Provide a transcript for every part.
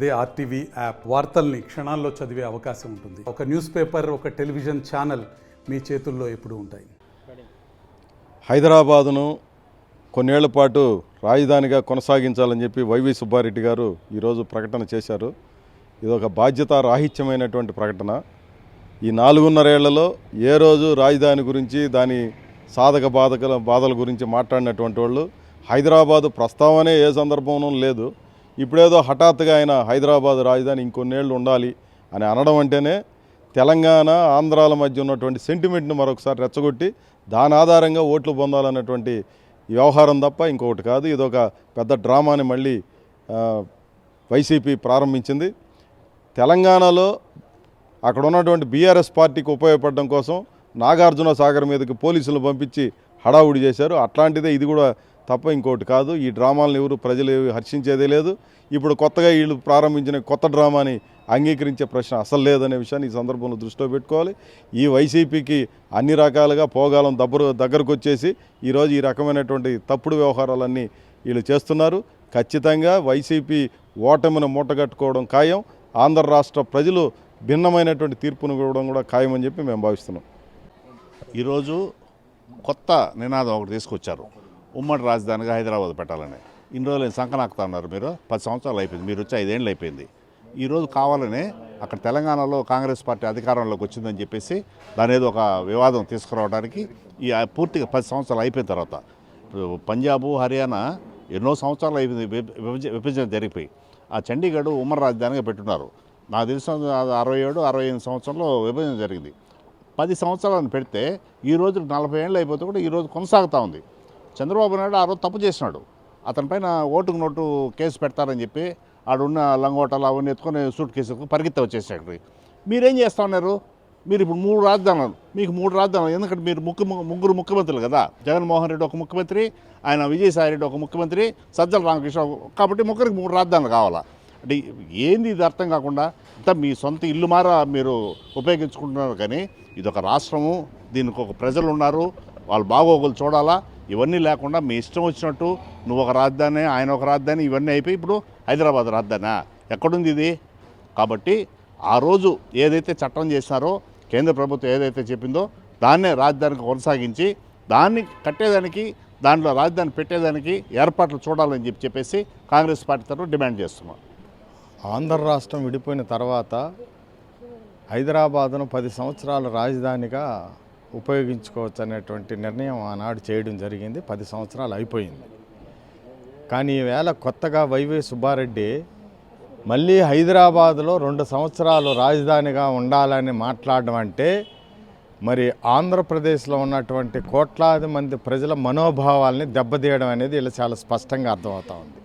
అదే RTV app వార్తల్ని క్షణాల్లో చదివే అవకాశం ఉంటుంది. ఒక న్యూస్ పేపర్, ఒక టెలివిజన్ ఛానల్ మీ చేతుల్లో ఎప్పుడూ ఉంటాయి. హైదరాబాదును కొన్నేళ్ల పాటు రాజధానిగా కొనసాగించాలని చెప్పి వైవి సుబ్బారెడ్డి గారు ఈరోజు ప్రకటన చేశారు. ఇదొక బాధ్యత రాహిత్యమైనటువంటి ప్రకటన. ఈ 4.5 ఏళ్లలో ఏ రోజు రాజధాని గురించి, దాని సాధక బాధల గురించి మాట్లాడినటువంటి వాళ్ళు హైదరాబాదు ప్రస్తావనే ఏ సందర్భంలో లేదు. ఇప్పుడేదో హఠాత్తుగా ఆయన హైదరాబాదు రాజధాని ఇంకొన్నేళ్ళు ఉండాలి అని అనడం అంటేనే తెలంగాణ, ఆంధ్రాల మధ్య ఉన్నటువంటి సెంటిమెంట్ను మరొకసారి రెచ్చగొట్టి దాని ఆధారంగా ఓట్లు పొందాలన్నటువంటి వ్యవహారం తప్ప ఇంకొకటి కాదు. ఇదొక పెద్ద డ్రామాని మళ్ళీ వైసీపీ ప్రారంభించింది. తెలంగాణలో అక్కడ ఉన్నటువంటి బీఆర్ఎస్ పార్టీకి ఉపయోగపడడం కోసం నాగార్జున సాగర్ మీదకి పోలీసులు పంపించి హడావుడి చేశారు. అట్లాంటిదే ఇది కూడా తప్ప ఇంకోటి కాదు. ఈ డ్రామాలను ఎవరు ప్రజలు హర్షించేదే లేదు. ఇప్పుడు కొత్తగా వీళ్ళు ప్రారంభించిన కొత్త డ్రామాని అంగీకరించే ప్రశ్న అసలు లేదనే విషయాన్ని ఈ సందర్భంలో దృష్టిలో పెట్టుకోవాలి. ఈ వైసీపీకి అన్ని రకాలుగా పోగాలం దగ్గరకు వచ్చేసి ఈరోజు ఈ రకమైనటువంటి తప్పుడు వ్యవహారాలన్నీ వీళ్ళు చేస్తున్నారు. ఖచ్చితంగా వైసీపీ ఓటమిని మూటగట్టుకోవడం ఖాయం. ఆంధ్ర రాష్ట్ర ప్రజలు భిన్నమైనటువంటి తీర్పును ఇవ్వడం కూడా ఖాయమని చెప్పి మేము భావిస్తున్నాం. ఈరోజు కొత్త నినాదం ఒకటి తీసుకొచ్చారు, ఉమ్మడి రాజధానిగా హైదరాబాద్ పెట్టాలని. ఇన్ని రోజులు సంకనాకుతా ఉన్నారు. మీరు 10 సంవత్సరాలు అయిపోయింది, మీరు వచ్చి 5 ఏళ్ళు అయిపోయింది. ఈరోజు కావాలనే అక్కడ తెలంగాణలో కాంగ్రెస్ పార్టీ అధికారంలోకి వచ్చిందని చెప్పేసి దాని ఏదో ఒక వివాదం తీసుకురావడానికి ఈ పూర్తిగా 10 సంవత్సరాలు అయిపోయిన తర్వాత పంజాబు, హర్యానా ఎన్నో సంవత్సరాలు అయిపోయింది విభజన జరిగిపోయి. ఆ చండీగఢ్ ఉమ్మడి రాజధానిగా పెట్టున్నారు. నాకు తెలిసిన 67, 65 సంవత్సరంలో విభజన జరిగింది. 10 సంవత్సరాలను పెడితే ఈ రోజు 40 ఏళ్ళు అయిపోతే కూడా ఈరోజు కొనసాగుతూ ఉంది. చంద్రబాబు నాయుడు ఆ రోజు తప్పు చేసినాడు. అతని పైన ఓటుకు నోటు కేసు పెడతారని చెప్పి ఆడున్న లంగోటాలు అవన్నీ ఎత్తుకొని సూట్ కేసుకు పరిగెత్తి వచ్చేసాడు. మీరేం చేస్తూ ఉన్నారు? మీరు ఇప్పుడు 3 రాజధానులు, మీకు 3 రాజధానులు. ఎందుకంటే మీరు ముగ్గురు ముఖ్యమంత్రులు కదా. జగన్మోహన్ రెడ్డి ఒక ముఖ్యమంత్రి, ఆయన విజయసాయి రెడ్డి ఒక ముఖ్యమంత్రి, సజ్జల రామకృష్ణ. కాబట్టి ముగ్గురికి 3 రాజధానులు కావాలా అంటే ఏంది? ఇది అర్థం కాకుండా అంతా మీ సొంత ఇల్లు మారా మీరు ఉపయోగించుకుంటున్నారు. కానీ ఇదొక రాష్ట్రము, దీనికి ఒక ప్రజలు ఉన్నారు, వాళ్ళు బాగోగులు చూడాలా. ఇవన్నీ లేకుండా మీ ఇష్టం వచ్చినట్టు నువ్వు ఒక రాజధాని, ఆయన ఒక రాజధాని, ఇవన్నీ అయిపోయి ఇప్పుడు హైదరాబాద్ రాజధానా ఎక్కడుంది ఇది? కాబట్టి ఆ రోజు ఏదైతే చట్టం చేసినారో, కేంద్ర ప్రభుత్వం ఏదైతే చెప్పిందో దాన్నే రాజధానికి కొనసాగించి దాన్ని కట్టేదానికి, దాంట్లో రాజధాని పెట్టేదానికి ఏర్పాట్లు చూడాలని చెప్పేసి కాంగ్రెస్ పార్టీ తరఫున డిమాండ్ చేస్తున్నాం. ఆంధ్ర రాష్ట్రం విడిపోయిన తర్వాత హైదరాబాదును 10 సంవత్సరాల రాజధానిగా ఉపయోగించుకోవచ్చు అనేటువంటి నిర్ణయం ఆనాడు చేయడం జరిగింది. 10 సంవత్సరాలు అయిపోయింది. కానీ ఈవేళ కొత్తగా వైవి సుబ్బారెడ్డి మళ్ళీ హైదరాబాదులో 2 సంవత్సరాలు రాజధానిగా ఉండాలని మాట్లాడడం అంటే మరి ఆంధ్రప్రదేశ్లో ఉన్నటువంటి కోట్లాది మంది ప్రజల మనోభావాల్ని దెబ్బతీయడం అనేది ఇలా చాలా స్పష్టంగా అర్థమవుతూ ఉంది.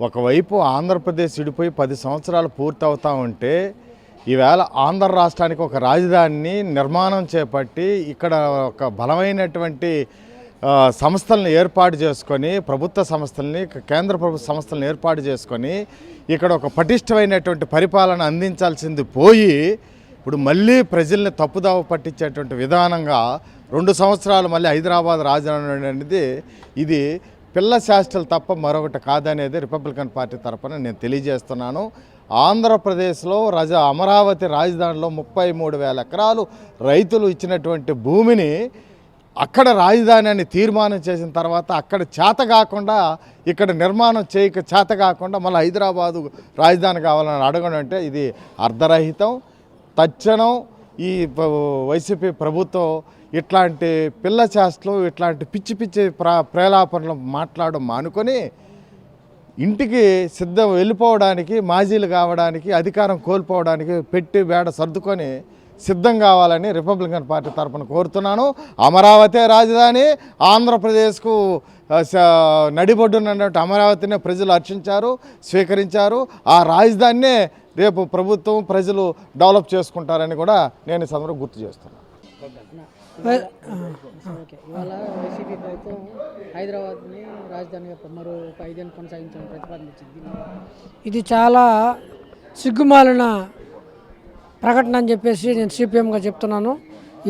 ఒకవైపు ఆంధ్రప్రదేశ్ విడిపోయి 10 సంవత్సరాలు పూర్తవుతూ ఉంటే ఈవేళ ఆంధ్ర రాష్ట్రానికి ఒక రాజధానిని నిర్మాణం చేపట్టి ఇక్కడ ఒక బలమైనటువంటి సంస్థలను ఏర్పాటు చేసుకొని, ప్రభుత్వ సంస్థల్ని, కేంద్ర ప్రభుత్వ సంస్థలను ఏర్పాటు చేసుకొని ఇక్కడ ఒక పటిష్టమైనటువంటి పరిపాలన అందించాల్సింది పోయి ఇప్పుడు మళ్ళీ ప్రజల్ని తప్పుదావ పట్టించేటువంటి విధానంగా 2 సంవత్సరాలు మళ్ళీ హైదరాబాద్ రాజధాని అనేది ఇది పిల్ల శాస్త్రాలు తప్ప మరొకటి కాదనేది రిపబ్లికన్ పార్టీ తరఫున నేను తెలియజేస్తున్నాను. ఆంధ్రప్రదేశ్లో అమరావతి రాజధానిలో 33,000 ఎకరాలు రైతులు ఇచ్చినటువంటి భూమిని అక్కడ రాజధాని అని తీర్మానం చేసిన తర్వాత అక్కడ చేత కాకుండా, ఇక్కడ నిర్మాణం చేయక చేత కాకుండా మళ్ళీ హైదరాబాదు రాజధాని కావాలని అడగడం అంటే ఇది అర్ధరహితం. తక్షణం ఈ వైసీపీ ప్రభుత్వం ఇట్లాంటి పిల్ల చేష్టలు, ఇట్లాంటి పిచ్చి పిచ్చి ప్రేలాపనలు మాట్లాడడం మానుకొని ఇంటికి వెళ్ళిపోవడానికి, మాజీలు కావడానికి, అధికారం కోల్పోవడానికి పెట్టి బేడ సర్దుకొని సిద్ధం కావాలని రిపబ్లికన్ పార్టీ తరఫున కోరుతున్నాను. అమరావతి రాజధాని, ఆంధ్రప్రదేశ్కు నడిబొడ్డునటువంటి అమరావతినే ప్రజలు హర్షించారు, స్వీకరించారు. ఆ రాజధానినే రేపు ప్రభుత్వం, ప్రజలు డెవలప్ చేసుకుంటారని కూడా నేను ఈ సందర్భంగా గుర్తు చేస్తున్నాను. ఇవాళ వైసీపీ ప్రభుత్వం హైదరాబాద్ని రాజధానిగా మరో 5 ఏళ్ళు కొనసాగించాలని ప్రతిపాదించింది. ఇది చాలా సిగ్గుమాలిన ప్రకటన అని చెప్పేసి నేను సిపిఎంగా చెప్తున్నాను.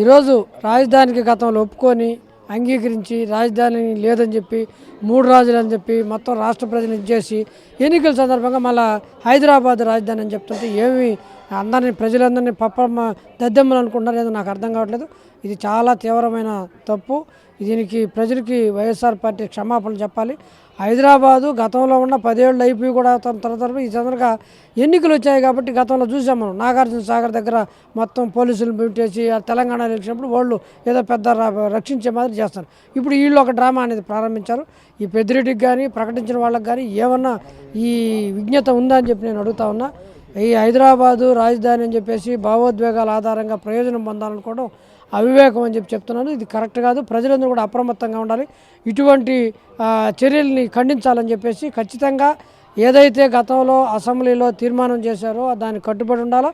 ఈరోజు రాజధానికి గతంలో ఒప్పుకొని అంగీకరించి రాజధాని లేదని చెప్పి 3 రాజులు అని చెప్పి మొత్తం రాష్ట్ర ప్రజలు ఇచ్చేసి ఎన్నికల సందర్భంగా మళ్ళీ హైదరాబాద్ రాజధాని అని చెప్తుంటే ఏమి అందరినీ ప్రజలందరినీ పప్పమ్మ దద్దెమ్మలు అనుకుంటున్నారు ఏదో నాకు అర్థం కావట్లేదు. ఇది చాలా తీవ్రమైన తప్పు. దీనికి ప్రజలకి వైఎస్ఆర్ పార్టీ క్షమాపణలు చెప్పాలి. హైదరాబాదు గతంలో ఉన్న 10 ఏళ్ళు అయిపోయి కూడా తర్వాత ఈ సందర్భంగా ఎన్నికలు వచ్చాయి కాబట్టి గతంలో చూసాం మనం నాగార్జున సాగర్ దగ్గర మొత్తం పోలీసులు పెట్టేసి ఆ తెలంగాణ ఎలక్షన్ప్పుడు వాళ్ళు ఏదో పెద్ద రక్షించే మాదిరి చేస్తారు. ఇప్పుడు వీళ్ళు ఒక డ్రామా అనేది ప్రారంభించారు. ఈ పెద్దిరెడ్డికి కానీ ప్రకటించిన వాళ్ళకి కానీ ఏమన్నా ఈ విజ్ఞత ఉందా అని చెప్పి నేను అడుగుతా ఉన్నా. ఈ హైదరాబాదు రాజధాని అని చెప్పేసి భావోద్వేగాల ఆధారంగా ప్రయోజనం పొందాలనుకోవడం అవివేకం అని చెప్తున్నాను. ఇది కరెక్ట్ కాదు. ప్రజలందరూ కూడా అప్రమత్తంగా ఉండాలి. ఇటువంటి చర్యల్ని ఖండించాలని చెప్పేసి ఖచ్చితంగా ఏదైతే గతంలో అసెంబ్లీలో తీర్మానం చేశారో దానికి కట్టుబడి ఉండాలో.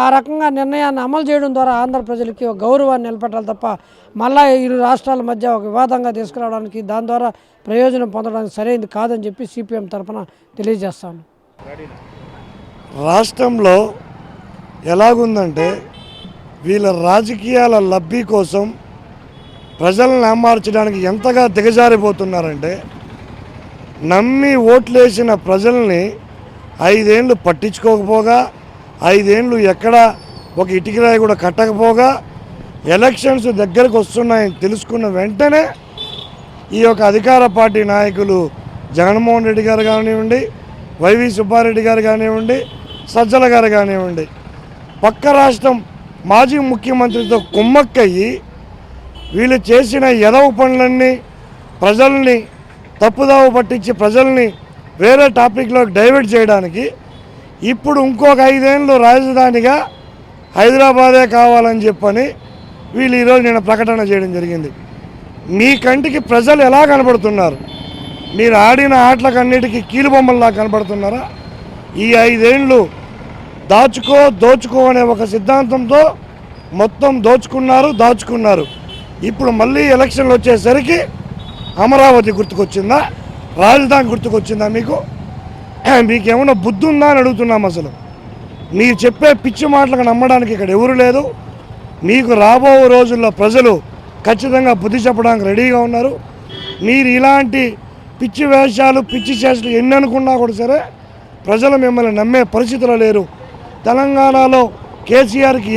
ఆ రకంగా నిర్ణయాన్ని అమలు చేయడం ద్వారా ఆంధ్ర ప్రజలకి ఒక గౌరవాన్ని నిలబెట్టాలి తప్ప మళ్ళా ఇరు రాష్ట్రాల మధ్య ఒక వివాదంగా తీసుకురావడానికి దాని ద్వారా ప్రయోజనం పొందడానికి సరైనది కాదని చెప్పి సిపిఎం తరఫున తెలియజేస్తాను. రాష్ట్రంలో ఎలాగుందంటే వీళ్ళ రాజకీయాల లబ్ధి కోసం ప్రజలను ఏమార్చడానికి ఎంతగా దిగజారిపోతున్నారంటే నమ్మి ఓట్లేసిన ప్రజల్ని 5 ఏళ్ళు పట్టించుకోకపోగా 5 ఏళ్ళు ఎక్కడ ఒక ఇటుకరాయి కూడా కట్టకపోగా ఎలక్షన్స్ దగ్గరకు వస్తున్నాయని తెలుసుకున్న వెంటనే ఈ యొక్క అధికార పార్టీ నాయకులు జగన్మోహన్ రెడ్డి గారు కానివ్వండి, వైవి సుబ్బారెడ్డి గారు కానివ్వండి, సజ్జల గారు కానివ్వండి, పక్క రాష్ట్రం మాజీ ముఖ్యమంత్రితో కుమ్మక్కయ్యి వీళ్ళు చేసిన ఎదవ పనులన్నీ ప్రజల్ని తప్పుదావ పట్టించి ప్రజల్ని వేరే టాపిక్లో డైవర్ట్ చేయడానికి ఇప్పుడు ఇంకొక 5 ఏళ్ళు రాజధానిగా హైదరాబాదే కావాలని చెప్పని వీళ్ళు ఈరోజు నేను ప్రకటన చేయడం జరిగింది. మీ కంటికి ప్రజలు ఎలా కనబడుతున్నారు? మీరు ఆడిన ఆటలకన్నిటికీ కీలుబొమ్మల్లా కనబడుతున్నారా? ఈ 5 ఏళ్ళు దోచుకో అనే ఒక సిద్ధాంతంతో మొత్తం దాచుకున్నారు. ఇప్పుడు మళ్ళీ ఎలక్షన్లు వచ్చేసరికి అమరావతి గుర్తుకొచ్చిందా? రాజధాని గుర్తుకొచ్చిందా? మీకేమైనా బుద్ధి ఉందా అని అడుగుతున్నాం. అసలు మీరు చెప్పే పిచ్చి మాటలకు నమ్మడానికి ఇక్కడ ఎవరు లేదు. మీకు రాబో రోజుల్లో ప్రజలు ఖచ్చితంగా బుద్ధి చెప్పడానికి రెడీగా ఉన్నారు. మీరు ఇలాంటి పిచ్చి వేషాలు పిచ్చి చేష్టలు ఎన్ని అనుకున్నా కూడా సరే ప్రజలు మిమ్మల్ని నమ్మే పరిస్థితిలో లేరు. తెలంగాణలో కేసీఆర్కి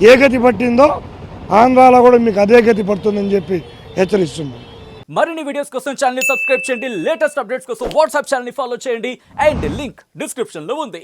ఏ గతి పట్టిందో ఆంధ్రాలో కూడా మీకు అదే గతి పడుతుందని చెప్పి హెచ్చరిస్తున్నాం. మరిన్ని వీడియోస్ కోసం ఛానల్ ని సబ్స్క్రైబ్ చేయండి. లేటెస్ట్ అప్డేట్స్ కోసం వాట్సాప్ ఛానల్ ని ఫాలో చేయండి. అండ్ లింక్ డిస్క్రిప్షన్ లో ఉంది.